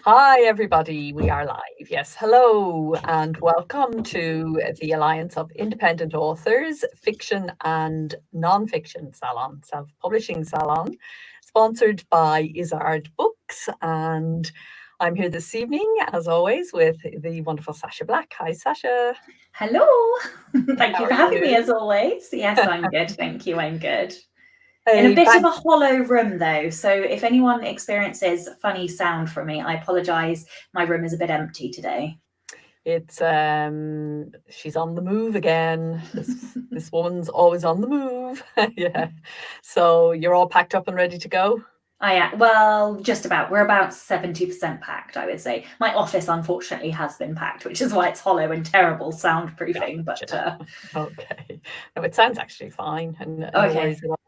Hi, everybody. We are live. Yes, hello, and welcome to the Alliance of Independent Authors, Fiction and Non-Fiction Salon, Self-Publishing Salon, sponsored by Izzard Books. And I'm here this evening, as always, with the wonderful Sasha Black. Hi, Sasha. Hello. Thank How you are for having me, you? as always. Yes, I'm good. Thank you. I'm good. In a A bit of bank. a hollow room, though. So if anyone experiences funny sound from me, I apologise. My room is a bit empty today. It's she's on the move again. This woman's always on the move. Yeah. So you're all packed up and ready to go? Well, just about. We're about 70% packed, I would say. My office, unfortunately, has been packed, which is why it's hollow and terrible soundproofing. But Gotcha. Okay. No, it sounds actually fine, and no okay. worries at all.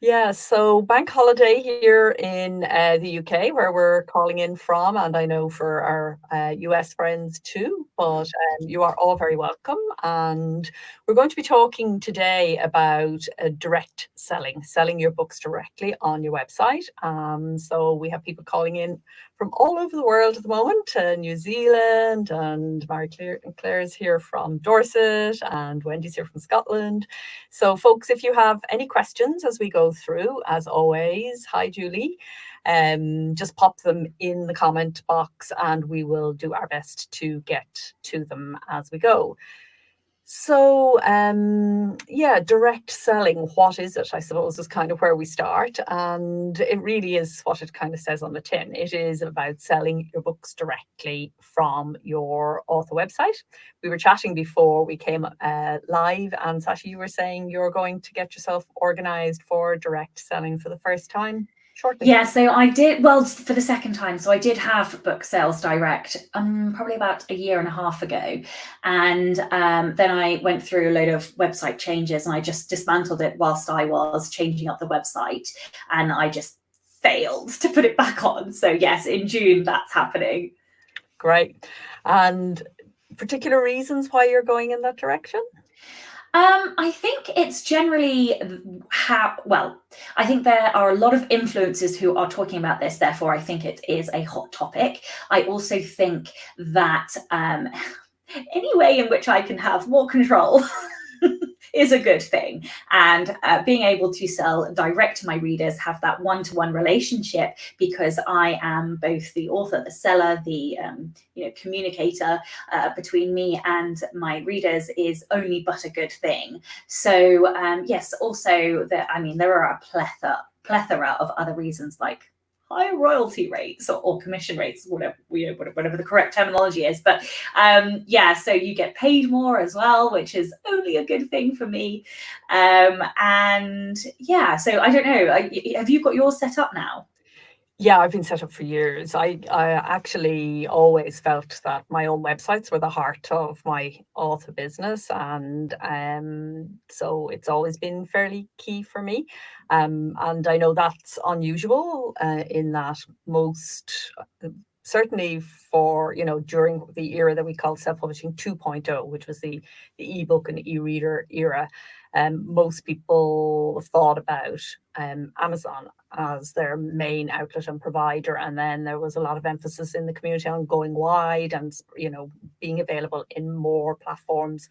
Yeah, so bank holiday here in the UK, where we're calling in from, and I know for our US friends too, but you are all very welcome. And we're going to be talking today about direct selling, selling your books directly on your website. So we have people calling in from all over the world at the moment, New Zealand, and Claire's here from Dorset, and Wendy's here from Scotland. So, folks, if you have any questions as we go through, as always, hi, Julie, just pop them in the comment box and we will do our best to get to them as we go. So, yeah, direct selling, what is it? I suppose is kind of where we start. And it really is what it kind of says on the tin. It is about selling your books directly from your author website. We were chatting before we came live, and Sasha, you were saying you're going to get yourself organized for direct selling for the first time shortly. Yeah, so I did, well, for the second time. So I did have book sales direct probably about a year and a half ago. And then I went through a load of website changes and I just dismantled it whilst I was changing up the website. And I just failed to put it back on. So yes, in June, that's happening. Great. And particular reasons why you're going in that direction? I think it's generally I think there are a lot of influencers who are talking about this, therefore I think it is a hot topic. I also think that any way in which I can have more control is a good thing. And being able to sell direct to my readers, have that one-to-one relationship, because I am both the author, the seller, the communicator between me and my readers, is only but a good thing. So yes, also there are a plethora of other reasons, like high royalty rates or commission rates, whatever the correct terminology is. But so you get paid more as well, which is only a good thing for me. And yeah, so I don't know. Have you got yours set up now? Yeah, I've been set up for years. I actually always felt that my own websites were the heart of my author business, and so it's always been fairly key for me. And I know that's unusual in that most, certainly for, during the era that we call self-publishing 2.0, which was the ebook and e-reader era, most people thought about Amazon as their main outlet and provider, and then there was a lot of emphasis in the community on going wide and being available in more platforms.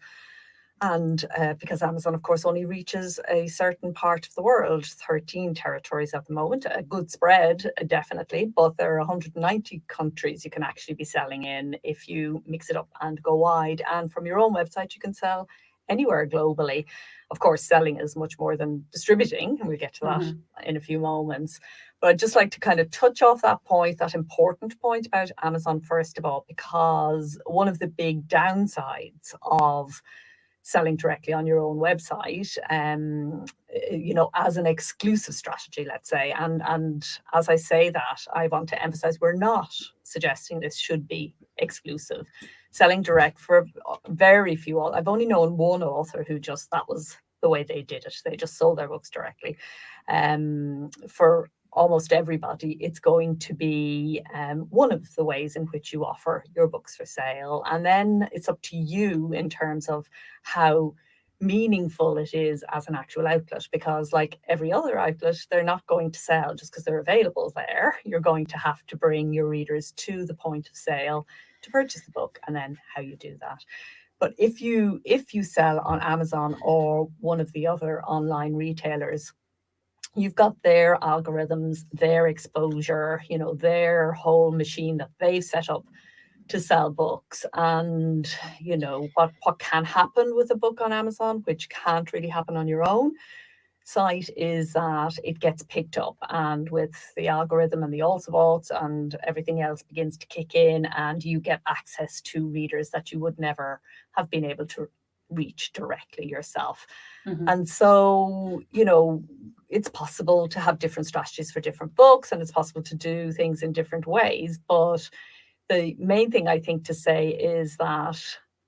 And because Amazon, of course, only reaches a certain part of the world, 13 territories at the moment, a good spread, definitely, but there are 190 countries you can actually be selling in if you mix it up and go wide. And from your own website, you can sell anywhere globally. Of course, selling is much more than distributing, and we'll get to that in a few moments. But I'd just like to kind of touch off that point, that important point about Amazon, first of all, because one of the big downsides of selling directly on your own website, as an exclusive strategy, let's say. And as I say that, I want to emphasize we're not suggesting this should be exclusive. Selling direct, for very few, I've only known one author who that was the way they did it. They just sold their books directly. For almost everybody, it's going to be one of the ways in which you offer your books for sale. And then it's up to you in terms of how meaningful it is as an actual outlet, because like every other outlet, they're not going to sell just because they're available there. You're going to have to bring your readers to the point of sale to purchase the book, and then how you do that. But if you sell on Amazon or one of the other online retailers, you've got their algorithms, their exposure, you know, their whole machine that they've set up to sell books. And you know what can happen with a book on Amazon, which can't really happen on your own site, is that it gets picked up, and with the algorithm and the also vaults and everything else begins to kick in, and you get access to readers that you would never have been able to reach directly yourself. And so, you know, it's possible to have different strategies for different books, and it's possible to do things in different ways. But the main thing I think to say is that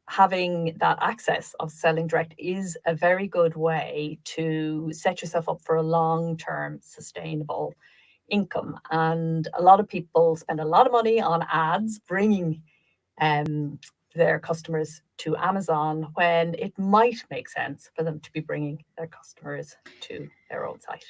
having that access of selling direct is a very good way to set yourself up for a long-term sustainable income. And a lot of people spend a lot of money on ads bringing their customers to Amazon, when it might make sense for them to be bringing their customers to their own site.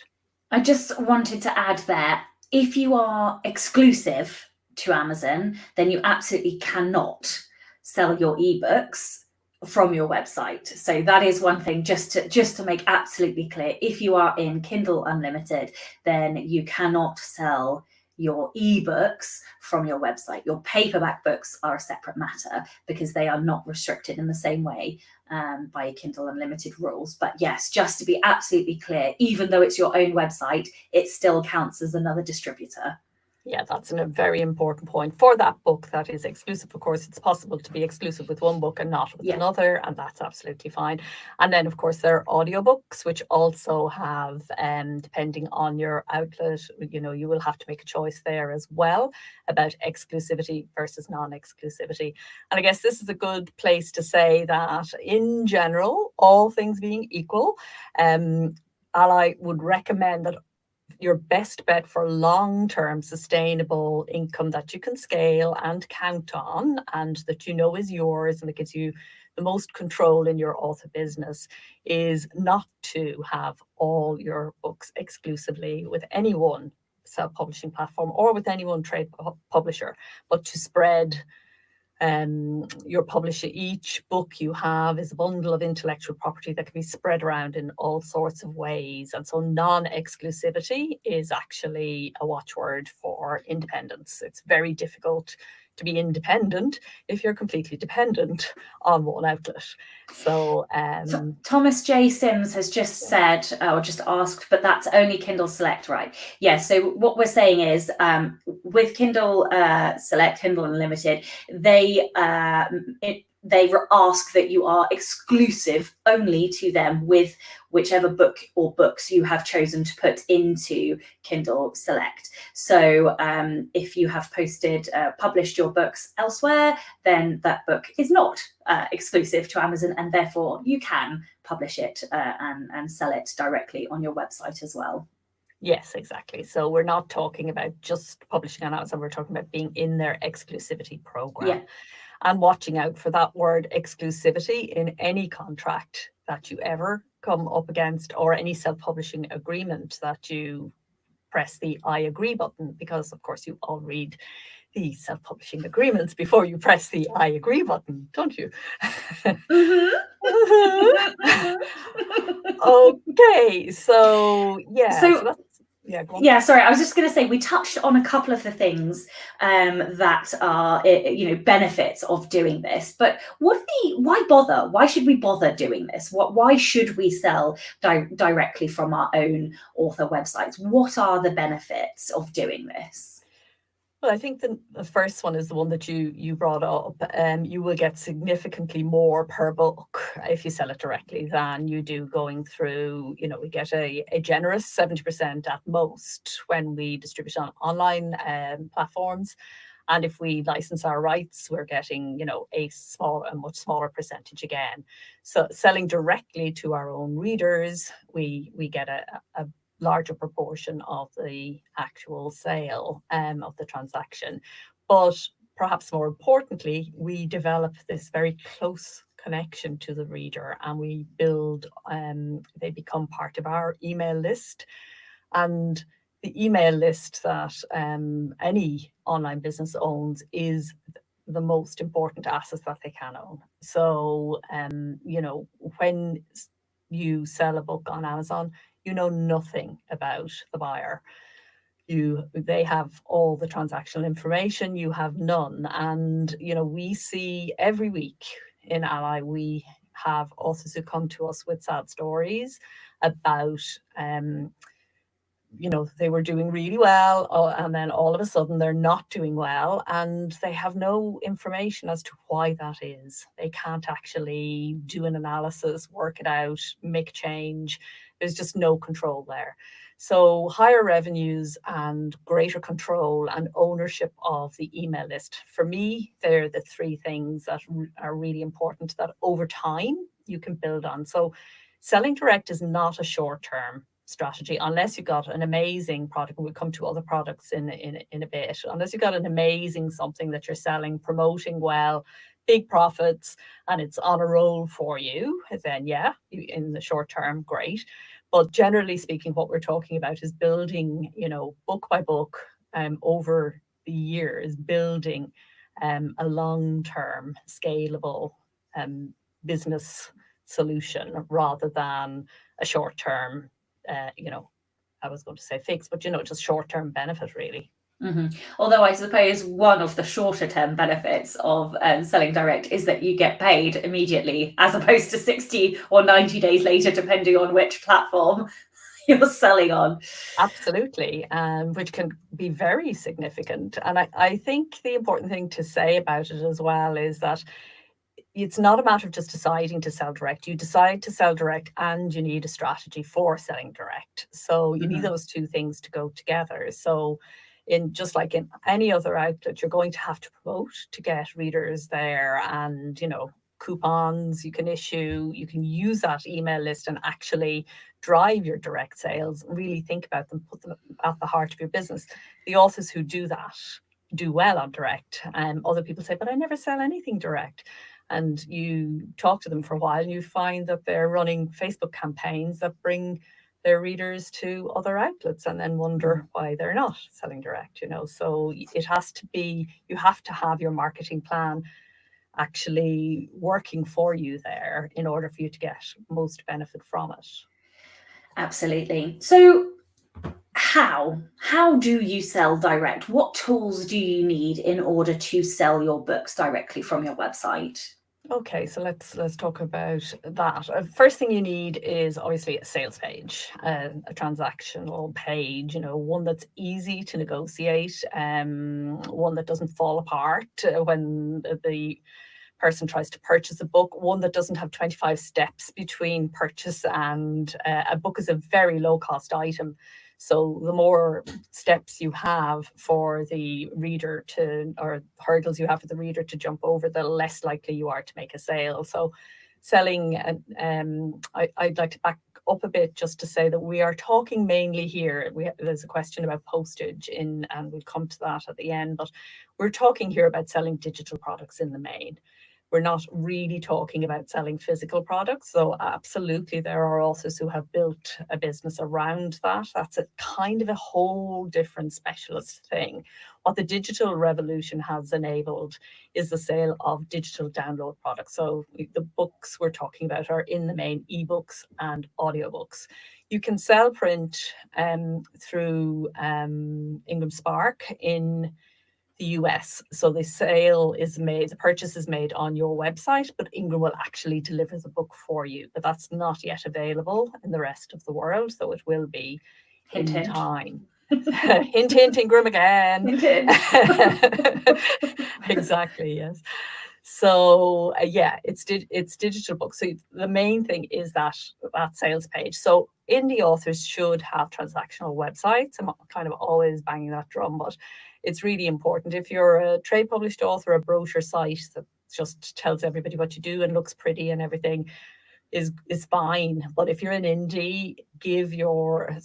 I just wanted to add there, if you are exclusive to Amazon, then you absolutely cannot sell your ebooks from your website. So that is one thing just to make absolutely clear. If you are in Kindle Unlimited, then you cannot sell your ebooks from your website. Your paperback books are a separate matter because they are not restricted in the same way by Kindle Unlimited rules. But yes, just to be absolutely clear, even though it's your own website, it still counts as another distributor. Yeah, that's a very important point. For that book that is exclusive, of course, it's possible to be exclusive with one book and not with another, and that's absolutely fine. And then, of course, there are audiobooks, which also have, depending on your outlet, you know, you will have to make a choice there as well about exclusivity versus non-exclusivity. And I guess this is a good place to say that, in general, all things being equal, Ally would recommend that your best bet for long-term sustainable income that you can scale and count on, and that you know is yours, and it gives you the most control in your author business, is not to have all your books exclusively with any one self-publishing platform or with any one trade publisher, but to spread your publisher. Each book you have is a bundle of intellectual property that can be spread around in all sorts of ways. And so non-exclusivity is actually a watchword for independence. It's very difficult to be independent if you're completely dependent on one outlet. So Thomas J. Sims has just said, or just asked, but that's only Kindle Select, right? Yeah, so what we're saying is with Kindle Select, Kindle Unlimited, they ask that you are exclusive only to them with whichever book or books you have chosen to put into Kindle Select. So if you have published your books elsewhere, then that book is not exclusive to Amazon, and therefore you can publish it and sell it directly on your website as well. Yes, exactly. So we're not talking about just publishing on Amazon, we're talking about being in their exclusivity program. Yeah. And watching out for that word exclusivity in any contract that you ever come up against, or any self-publishing agreement that you press the I agree button, because of course you all read the self-publishing agreements before you press the I agree button, don't you? Okay, so yeah, so that's, yeah, go on. Yeah, sorry, I was just going to say, we touched on a couple of the things that are, benefits of doing this. But why bother? Why should we bother doing this? Why should we sell directly from our own author websites? What are the benefits of doing this? Well, I think the first one is the one that you brought up. You will get significantly more per book if you sell it directly than you do going through, we get a generous 70% at most when we distribute on online platforms. And if we license our rights, we're getting, a much smaller percentage again. So selling directly to our own readers, we get a larger proportion of the actual sale of the transaction. But perhaps more importantly, we develop this very close connection to the reader, and we build, they become part of our email list. And the email list that any online business owns is the most important asset that they can own. So, when you sell a book on Amazon, you know nothing about the buyer. They have all the transactional information, you have none. And we see every week in Ally, we have authors who come to us with sad stories about they were doing really well, and then all of a sudden they're not doing well, and they have no information as to why that is. They can't actually do an analysis, work it out, make change. There's just no control there. So higher revenues and greater control and ownership of the email list, for me, they're the three things that are really important that over time you can build on. So selling direct is not a short-term strategy unless you've got an amazing product, and we'll come to other products in a bit. Unless you've got an amazing something that you're selling, promoting well, big profits, and it's on a roll for you, then in the short term, great. But generally speaking, what we're talking about is building, book by book, over the years, building a long-term scalable business solution rather than a short-term, I was going to say fix, but just short-term benefit, really. Mm-hmm. Although I suppose one of the shorter term benefits of selling direct is that you get paid immediately, as opposed to 60 or 90 days later, depending on which platform you're selling on. Absolutely, which can be very significant. And I think the important thing to say about it as well is that it's not a matter of just deciding to sell direct. You decide to sell direct and you need a strategy for selling direct. So you need those two things to go together. So just like in any other outlet, you're going to have to promote to get readers there, and coupons you can issue. You can use that email list and actually drive your direct sales. Really think about them, put them at the heart of your business. The authors who do that do well on direct. Other people say, but I never sell anything direct. And you talk to them for a while and you find that they're running Facebook campaigns that bring their readers to other outlets, and then wonder why they're not selling direct. So it has to be, you have to have your marketing plan actually working for you there in order for you to get most benefit from it. Absolutely. So how do you sell direct? What tools do you need in order to sell your books directly from your website? Okay, so let's talk about that. First thing you need is obviously a sales page, a transactional page, one that's easy to negotiate, one that doesn't fall apart when the person tries to purchase a book, one that doesn't have 25 steps between purchase and a book is a very low cost item. So the more steps you have for the reader or hurdles you have for the reader to jump over, the less likely you are to make a sale. So selling, I'd like to back up a bit just to say that we are talking mainly here. There's a question about postage and we'll come to that at the end, but we're talking here about selling digital products in the main. We're not really talking about selling physical products. So absolutely, there are authors who have built a business around that. That's a kind of a whole different specialist thing. What the digital revolution has enabled is the sale of digital download products. So the books we're talking about are in the main ebooks and audiobooks. You can sell print through Ingram Spark in the US. So the purchase is made on your website, but Ingram will actually deliver the book for you. But that's not yet available in the rest of the world, so it will be hint, in hint. time. Hint, hint, Ingram again. Hint, hint. Exactly, yes. So it's digital books. So the main thing is that sales page. So indie authors should have transactional websites. I'm kind of always banging that drum, but it's really important. If you're a trade published author, a brochure site that just tells everybody what you do and looks pretty and everything is fine. But if you're an indie, give your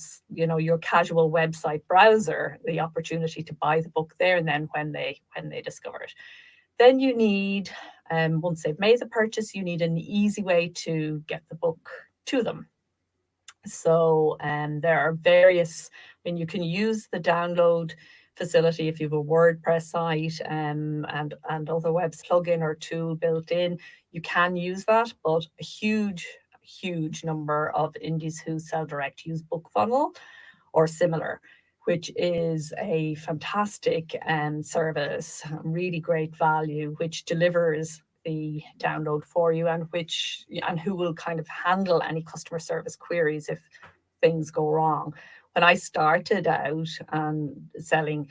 casual website browser the opportunity to buy the book there and then when they discover it. Then you need Once they've made the purchase, you need an easy way to get the book to them. So there are various, you can use the download facility if you have a WordPress site and other webs plugin or tool built in. You can use that, but a huge number of indies who sell direct use BookFunnel or similar, which is a fantastic service, really great value, which delivers the download for you and who will kind of handle any customer service queries if things go wrong. When I started out selling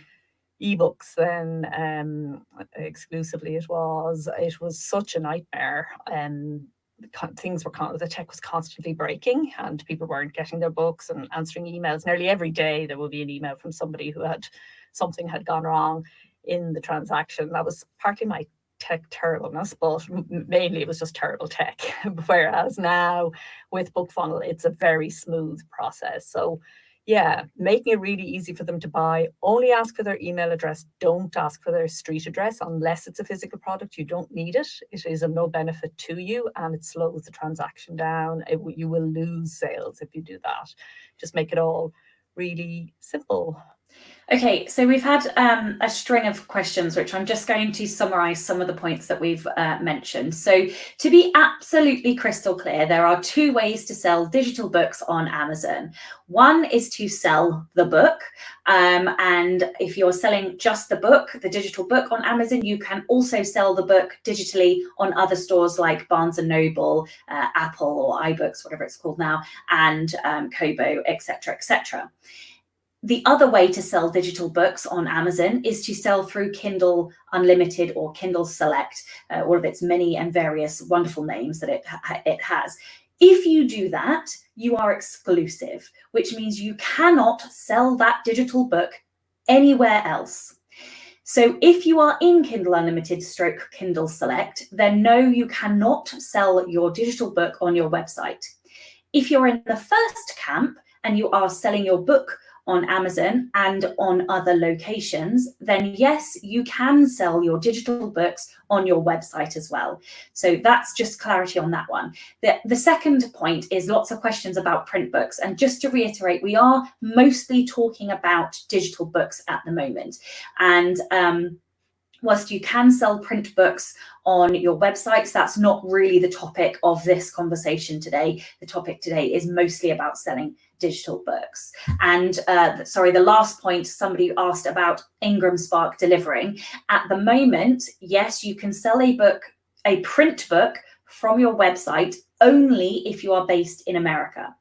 ebooks, then exclusively, it was such a nightmare. The tech was constantly breaking and people weren't getting their books and answering emails. Nearly every day there would be an email from somebody who had something had gone wrong in the transaction. That was partly my tech terribleness, but mainly it was just terrible tech. Whereas now with BookFunnel, it's a very smooth process. So yeah, making it really easy for them to buy. Only ask for their email address. Don't ask for their street address unless it's a physical product. You don't need it. It is of no benefit to you and it slows the transaction down. You will lose sales if you do that. Just make it all really simple. Okay, so we've had a string of questions, which I'm just going to summarize some of the points that we've mentioned. So to be absolutely crystal clear, there are two ways to sell digital books on Amazon. One is to sell the book. And if you're selling just the book, the digital book on Amazon, you can also sell the book digitally on other stores like Barnes & Noble, Apple or iBooks, whatever it's called now, and Kobo, etc., etc. The other way to sell digital books on Amazon is to sell through Kindle Unlimited or Kindle Select, all of its many and various wonderful names that it has. If you do that, you are exclusive, which means you cannot sell that digital book anywhere else. So if you are in Kindle Unlimited / Kindle Select, then no, you cannot sell your digital book on your website. If you're in the first camp and you are selling your book on Amazon and on other locations, then yes, you can sell your digital books on your website as well. So that's just clarity on that one. The second point is lots of questions about print books. And just to reiterate, we are mostly talking about digital books at the moment. And whilst you can sell print books on your websites, that's not really the topic of this conversation today. The topic today is mostly about selling digital books. And sorry, the last point, somebody asked about Ingram Spark delivering. At the moment, yes, you can sell a print book from your website only if you are based in America.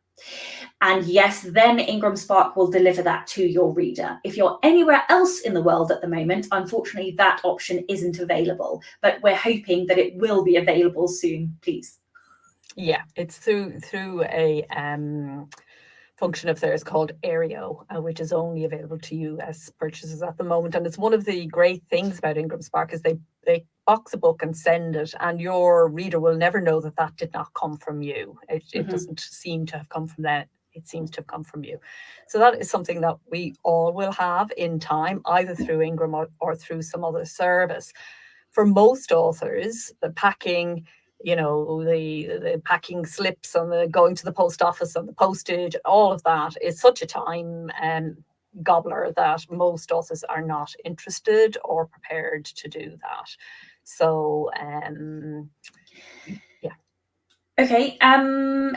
And yes, then Ingram Spark will deliver that to your reader. If you're anywhere else in the world at the moment, unfortunately, that option isn't available, but we're hoping that it will be available soon, please. Yeah, it's through a function of theirs called Aereo, which is only available to US purchases at the moment. And it's one of the great things about Ingram Spark is they box a book and send it, and your reader will never know that did not come from you. It doesn't seem to have come from that. It seems to have come from you. So that is something that we all will have in time, either through Ingram or through some other service. For most authors, the packing, the packing slips and the going to the post office and the postage, all of that is such a time gobbler that most authors are not interested or prepared to do that. So, yeah. Okay.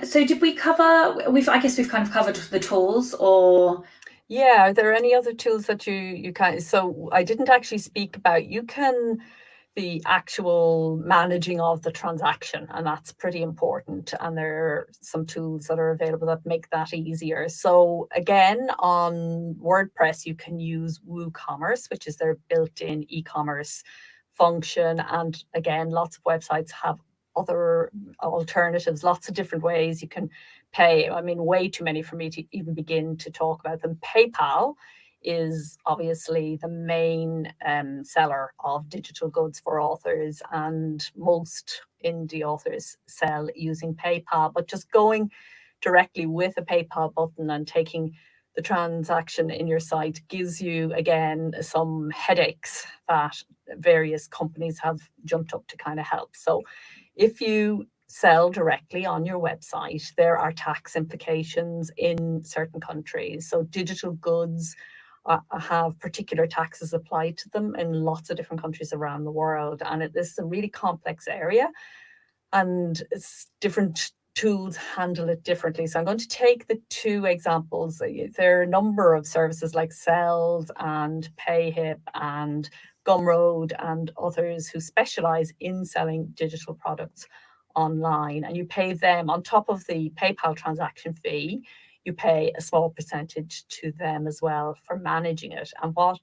So did we cover? I guess we've kind of covered the tools, or yeah. Are there any other tools that you can? So I didn't actually speak about. The actual managing of the transaction, and that's pretty important. And there are some tools that are available that make that easier. So again, on WordPress, you can use WooCommerce, which is their built-in e-commerce function. And again, lots of websites have other alternatives, lots of different ways you can pay. I mean, way too many for me to even begin to talk about them. PayPal is obviously the main seller of digital goods for authors, and most indie authors sell using PayPal. But just going directly with a PayPal button and taking the transaction in your site gives you, again, some headaches that various companies have jumped up to kind of help. So if you sell directly on your website, there are tax implications in certain countries. So digital goods have particular taxes applied to them in lots of different countries around the world. And this is a really complex area, and it's different tools handle it differently. So I'm going to take the two examples. There are a number of services like Sells and PayHip and Gumroad and others who specialize in selling digital products online, and you pay them on top of the PayPal transaction fee. You pay a small percentage to them as well for managing it. And what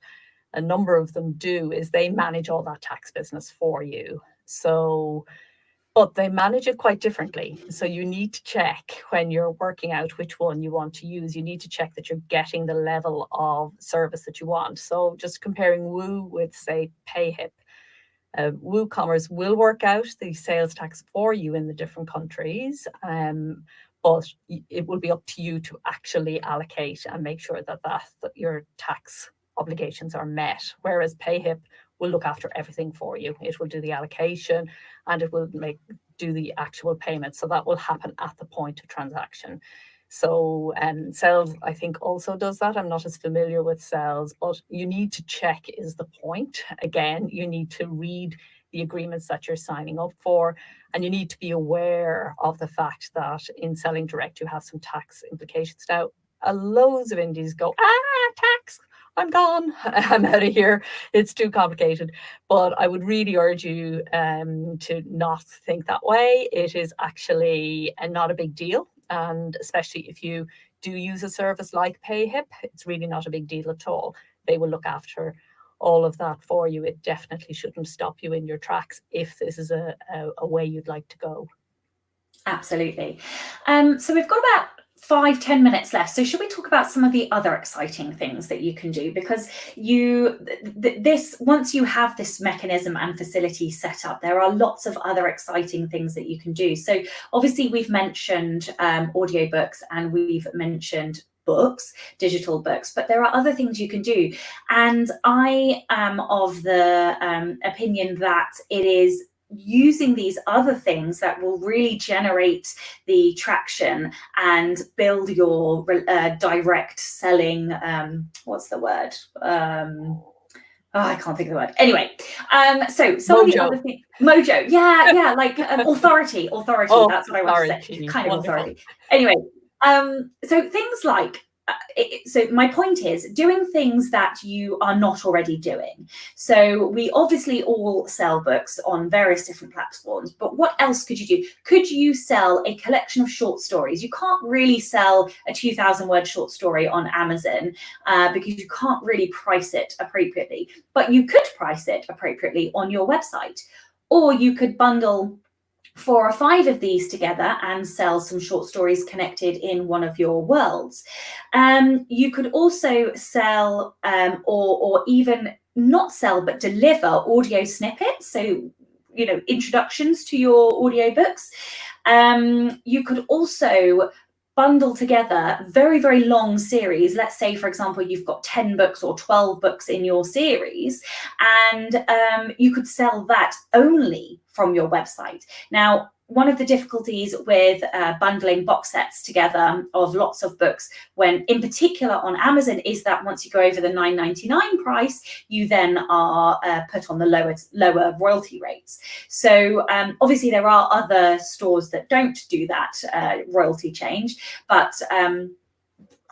a number of them do is they manage all that tax business for you. So, but they manage it quite differently. So you need to check when you're working out which one you want to use. You need to check that you're getting the level of service that you want. So just comparing Woo with, say, PayHip, WooCommerce will work out the sales tax for you in the different countries, but it will be up to you to actually allocate and make sure that your tax obligations are met. Whereas PayHip will look after everything for you. It will do the allocation and it will do the actual payment. So that will happen at the point of transaction. So Sells, I think, also does that. I'm not as familiar with Sells, but you need to check is the point. Again, you need to read the agreements that you're signing up for, and you need to be aware of the fact that in selling direct, you have some tax implications. Now, loads of indies go, tax, I'm gone, I'm out of here, it's too complicated. But I would really urge you to not think that way. It is actually not a big deal. And especially if you do use a service like PayHip, it's really not a big deal at all. They will look after all of that for you. It definitely shouldn't stop you in your tracks if this is a way you'd like to go. Absolutely. So we've got about 5-10 minutes left. So should we talk about some of the other exciting things that you can do? Because once you have this mechanism and facility set up, there are lots of other exciting things that you can do. So obviously we've mentioned audiobooks and we've mentioned books, digital books, but there are other things you can do. And I am of the opinion that it is using these other things that will really generate the traction and build your direct selling, what's the word? I can't think of the word. Anyway, so some of the other things, mojo, yeah, like authority, that's what I want to say, kind of authority. Anyway, so things like, so my point is doing things that you are not already doing. So we obviously all sell books on various different platforms, but what else could you do? Could you sell a collection of short stories? You can't really sell a 2,000 word short story on Amazon because you can't really price it appropriately, but you could price it appropriately on your website. Or you could bundle 4 or 5 of these together and sell some short stories connected in one of your worlds. You could also sell or even not sell but deliver audio snippets, so introductions to your audiobooks. You could also bundle together very, very long series. Let's say, for example, you've got 10 books or 12 books in your series, and you could sell that only from your website. Now, one of the difficulties with bundling box sets together of lots of books, when in particular on Amazon, is that once you go over the $9.99 price, you then are put on the lower royalty rates. So obviously there are other stores that don't do that royalty change, but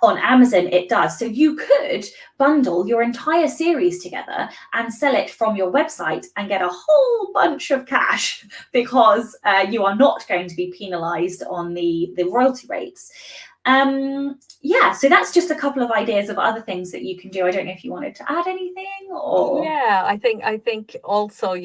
on Amazon, it does. So you could bundle your entire series together and sell it from your website and get a whole bunch of cash because you are not going to be penalized on the royalty rates. Yeah, so that's just a couple of ideas of other things that you can do. I don't know if you wanted to add anything or... Yeah, I think also,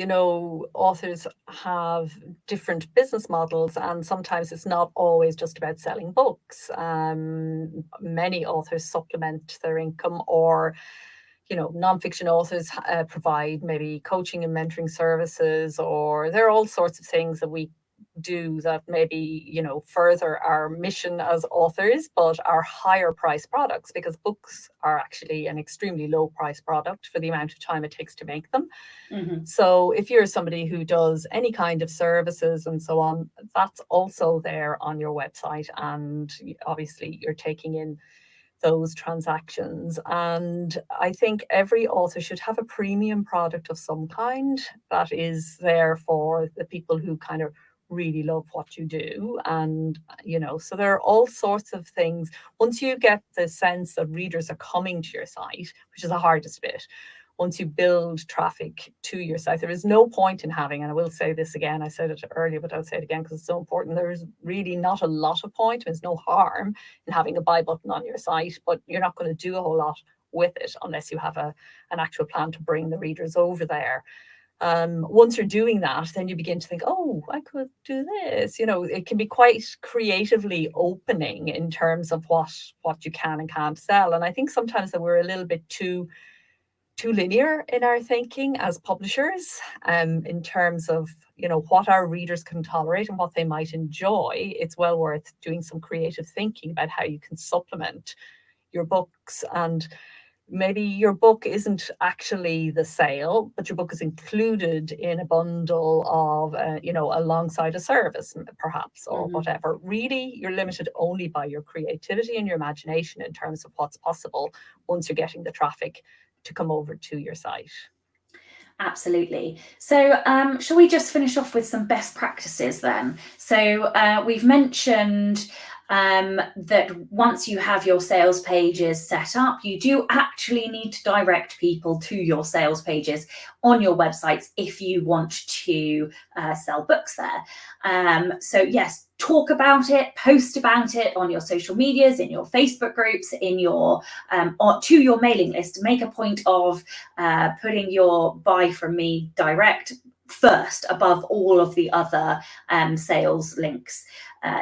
authors have different business models, and sometimes it's not always just about selling books. Many authors supplement their income, or nonfiction authors provide maybe coaching and mentoring services, or there are all sorts of things that we do that maybe, you know, further our mission as authors, but are higher price products, because books are actually an extremely low price product for the amount of time it takes to make them. Mm-hmm. So if you're somebody who does any kind of services and so on, that's also there on your website. And obviously you're taking in those transactions. And I think every author should have a premium product of some kind that is there for the people who kind of really love what you do. And, you know, so there are all sorts of things. Once you get the sense that readers are coming to your site, which is the hardest bit, once you build traffic to your site, there is no point in having, and I will say this again, I said it earlier, but I'll say it again because it's so important. There is really not a lot of point. There's no harm in having a buy button on your site, but you're not going to do a whole lot with it unless you have an actual plan to bring the readers over there. Once you're doing that, then you begin to think, oh, I could do this. You know, it can be quite creatively opening in terms of what you can and can't sell. And I think sometimes that we're a little bit too linear in our thinking as publishers, in terms of, you know, what our readers can tolerate and what they might enjoy. It's well worth doing some creative thinking about how you can supplement your books. And maybe your book isn't actually the sale, but your book is included in a bundle of, you know, alongside a service perhaps, or whatever. Really, you're limited only by your creativity and your imagination in terms of what's possible once you're getting the traffic to come over to your site. Absolutely. So shall we just finish off with some best practices then? So we've mentioned that once you have your sales pages set up, you do actually need to direct people to your sales pages on your websites if you want to sell books there. So yes, talk about it, post about it on your social medias, in your Facebook groups, in your to your mailing list. Make a point of putting your buy from me direct first above all of the other sales links,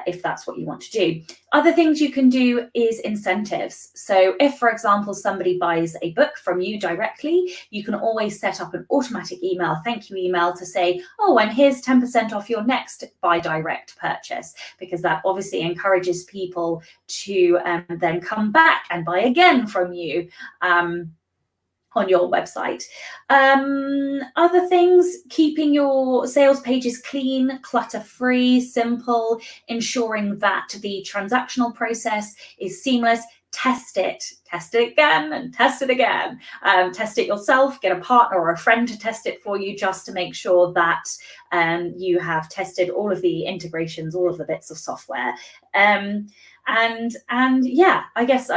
if that's what you want to do. Other things you can do is incentives. So if, for example, somebody buys a book from you directly, you can always set up an automatic email, thank you email, to say, oh, and here's 10% off your next buy direct purchase, because that obviously encourages people to then come back and buy again from you on your website. Other things, keeping your sales pages clean, clutter-free, simple, ensuring that the transactional process is seamless. Test it again, and test it again. Test it yourself, get a partner or a friend to test it for you, just to make sure that you have tested all of the integrations, all of the bits of software. And yeah, I guess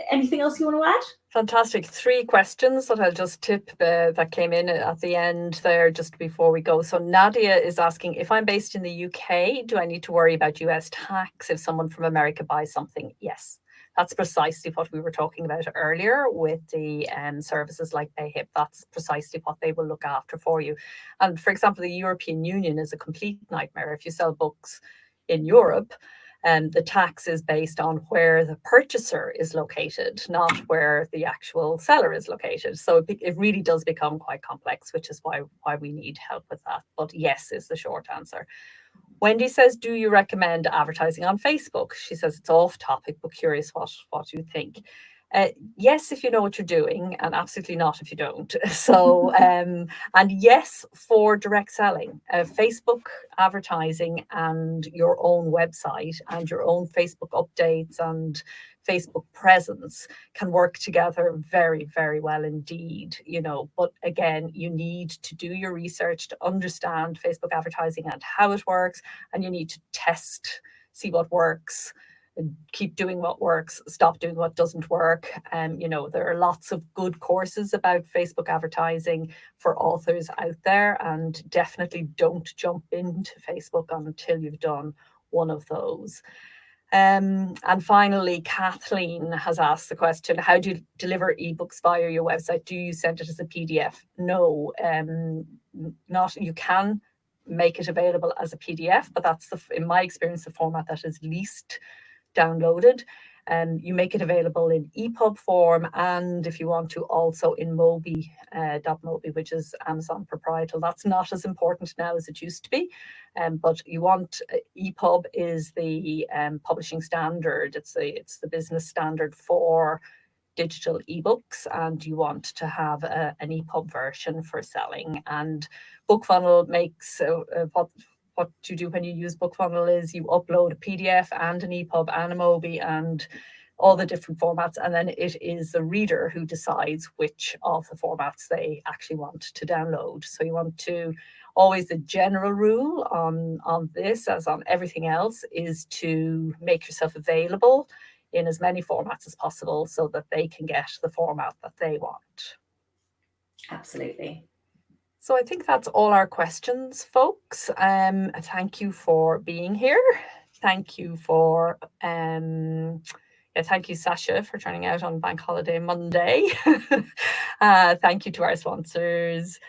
anything else you want to add? Fantastic. 3 questions that I'll just tip that came in at the end there just before we go. So Nadia is asking, if I'm based in the UK, do I need to worry about US tax if someone from America buys something? Yes. That's precisely what we were talking about earlier with the services like PayHip. That's precisely what they will look after for you. And for example, the European Union is a complete nightmare. If you sell books in Europe, the tax is based on where the purchaser is located, not where the actual seller is located. So it really does become quite complex, which is why we need help with that. But yes is the short answer. Wendy says, do you recommend advertising on Facebook? She says it's off topic, but curious what you think. Yes, if you know what you're doing, and absolutely not if you don't. So, and yes, for direct selling, Facebook advertising and your own website and your own Facebook updates and Facebook presence can work together very, very well indeed, you know. But again, you need to do your research to understand Facebook advertising and how it works, and you need to test, see what works, keep doing what works, stop doing what doesn't work. You know, there are lots of good courses about Facebook advertising for authors out there, and definitely don't jump into Facebook until you've done one of those. And finally, Kathleen has asked the question, how do you deliver ebooks via your website? Do you send it as a PDF? No, not. You can make it available as a PDF, but that's, in my experience, the format that is least downloaded. You make it available in EPUB form, and if you want to, also in Mobi, .mobi, which is Amazon proprietary. That's not as important now as it used to be, but you want EPUB is the publishing standard. It's the business standard for digital ebooks, and you want to have an EPUB version for selling. And BookFunnel makes what you do when you use BookFunnel is you upload a PDF and an EPUB and a Mobi and all the different formats, and then it is the reader who decides which of the formats they actually want to download. So you want to always, the general rule on this, as on everything else, is to make yourself available in as many formats as possible so that they can get the format that they want. Absolutely. So I think that's all our questions, folks. Thank you for being here. Thank you for thank you, Sasha, for turning out on Bank Holiday Monday. Thank you to our sponsors,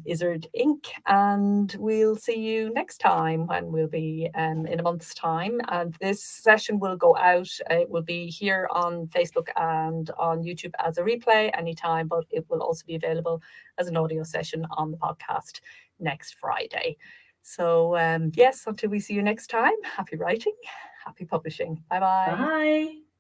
Izzard Inc. And we'll see you next time, when we'll be in a month's time. And this session will go out. It will be here on Facebook and on YouTube as a replay anytime, but it will also be available as an audio session on the podcast next Friday. So yes, until we see you next time, happy writing, happy publishing. Bye-bye. Bye.